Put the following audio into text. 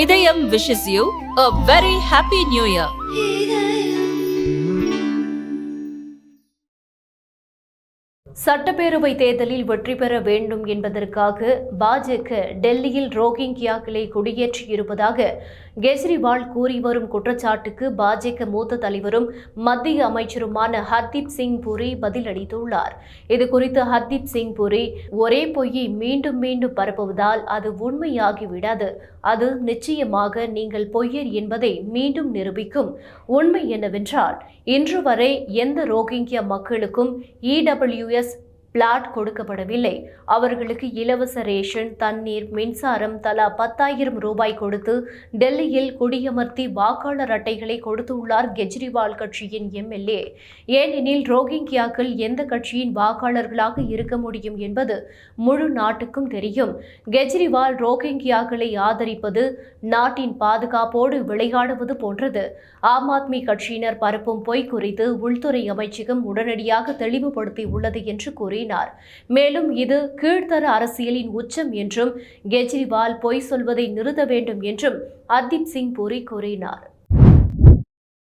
இதயம் wishes you a very happy new year. சட்டப்பேரவை தேர்தலில் வெற்றி பெற வேண்டும் என்பதற்காக பாஜக டெல்லியில் ரோஹிங்கியாக்களை குடியேற்றியிருப்பதாக கெஜ்ரிவால் கூறி வரும் குற்றச்சாட்டுக்கு பாஜக மூத்த தலைவரும் மத்திய அமைச்சருமான ஹர்தீப் சிங் புரி பதிலளித்துள்ளார். இதுகுறித்து ஹர்தீப் சிங் புரி, ஒரே பொய்யை மீண்டும் மீண்டும் பரப்புவதால் அது உண்மையாகிவிடாது. அது நிச்சயமாக நீங்கள் பொய்யர் என்பதை மீண்டும் நிரூபிக்கும். உண்மை என்னவென்றால், இன்று வரை எந்த ரோஹிங்கியா மக்களுக்கும் EWS பிளாட் கொடுக்கப்படவில்லை. அவர்களுக்கு இலவச ரேஷன், தண்ணீர், மின்சாரம் தலா 10,000 ரூபாய் கொடுத்து டெல்லியில் குடியமர்த்தி வாக்காளர் அட்டைகளை கொடுத்துள்ளார் கெஜ்ரிவால் கட்சியின் MLA. ஏனெனில் ரோஹிங்கியாக்கள் எந்த கட்சியின் வாக்காளர்களாக இருக்க முடியும் என்பது முழு நாட்டுக்கும் தெரியும். கெஜ்ரிவால் ரோஹிங்கியாக்களை ஆதரிப்பது நாட்டின் பாதுகாப்போடு விளையாடுவது போன்றது. ஆம் ஆத்மி கட்சியினர் பரப்பும் பொய் குறித்து உள்துறை அமைச்சகம் உடனடியாக தெளிவுபடுத்தியுள்ளது என்று கூறினார். மேலும் இது கீழ்த்தர அரசியலின் உச்சம் என்றும் கெஜ்ரிவால் பொய் சொல்வதை நிறுத்த வேண்டும் என்றும் ஹர்தீப் சிங் புரி கூறினார்.